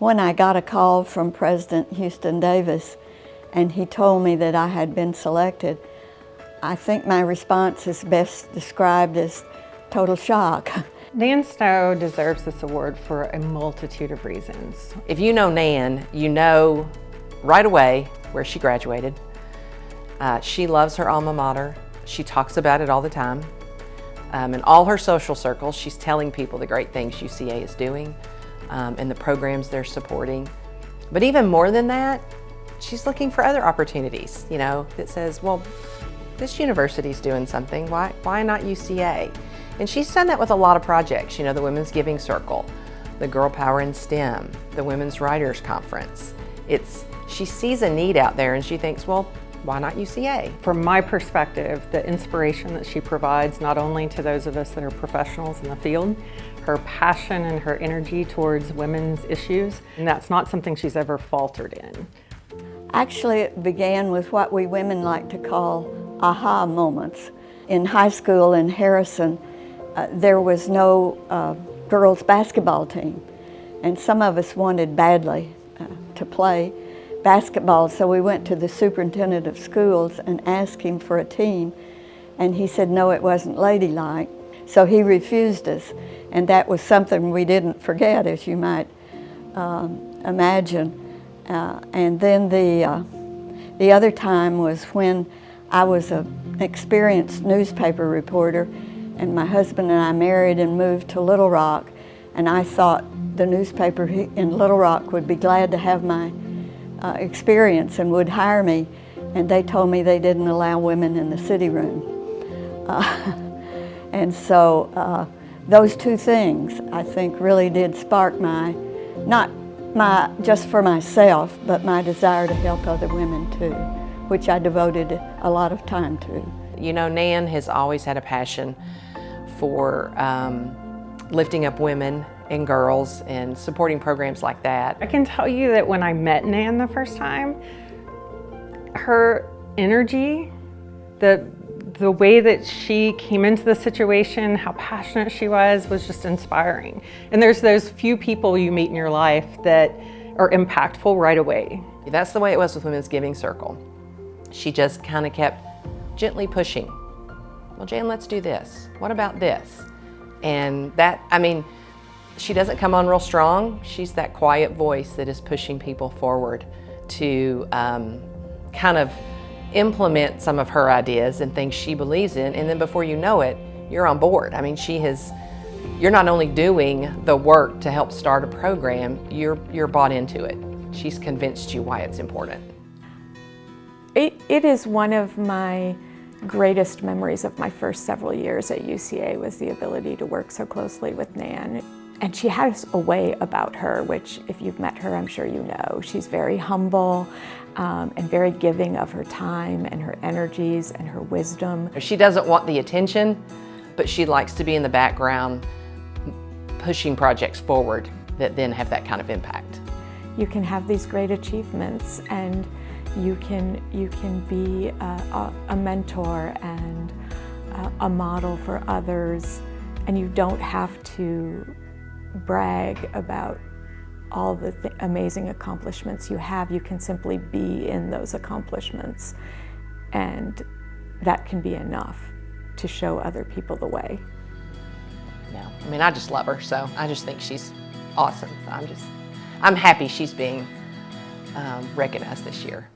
When I got a call from President Houston Davis and he told me that I had been selected, I think my response is best described as total shock. Nan Snow deserves this award for a multitude of reasons. If you know Nan, you know right away where she graduated. She loves her alma mater. She talks about it all the time. In all her social circles, she's telling people the great things UCA is doing and the programs they're supporting. But even more than that, she's looking for other opportunities, you know, that says, well, this university's doing something, why not UCA? And she's done that with a lot of projects, you know, the Women's Giving Circle, the Girl Power in STEM, the Women's Writers Conference. She sees a need out there and she thinks, well, why not UCA? From my perspective, the inspiration that she provides, not only to those of us that are professionals in the field, her passion and her energy towards women's issues, and that's not something she's ever faltered in. Actually, it began with what we women like to call aha moments. In high school in Harrison, there was no girls' basketball team, and some of us wanted badly to play basketball, so we went to the superintendent of schools and asked him for a team, and he said no, it wasn't ladylike, so he refused us, and that was something we didn't forget, as you might imagine. And then the other time was when I was an experienced newspaper reporter, and my husband and I married and moved to Little Rock, and I thought the newspaper in Little Rock would be glad to have my experience and would hire me, and they told me they didn't allow women in the city room. And so those two things, I think, really did spark not just for myself, but my desire to help other women too, which I devoted a lot of time to. You know, Nan has always had a passion for lifting up women and girls and supporting programs like that. I can tell you that when I met Nan the first time, her energy, the way that she came into the situation, how passionate she was just inspiring. And there's those few people you meet in your life that are impactful right away. That's the way it was with Women's Giving Circle. She just kind of kept gently pushing. Well, Jan, let's do this. What about this? And that, I mean, she doesn't come on real strong. She's that quiet voice that is pushing people forward to kind of implement some of her ideas and things she believes in, and then before you know it, you're on board. I mean, you're not only doing the work to help start a program, you're bought into it. She's convinced you why it's important. It is one of my greatest memories of my first several years at UCA was the ability to work so closely with Nan. And she has a way about her, which if you've met her, I'm sure you know. She's very humble and very giving of her time and her energies and her wisdom. She doesn't want the attention, but she likes to be in the background pushing projects forward that then have that kind of impact. You can have these great achievements and you can be a mentor and a model for others, and you don't have to brag about all the amazing accomplishments you have. You can simply be in those accomplishments, and that can be enough to show other people the way. Yeah, I mean, I just love her, so I just think she's awesome. I'm happy she's being recognized this year.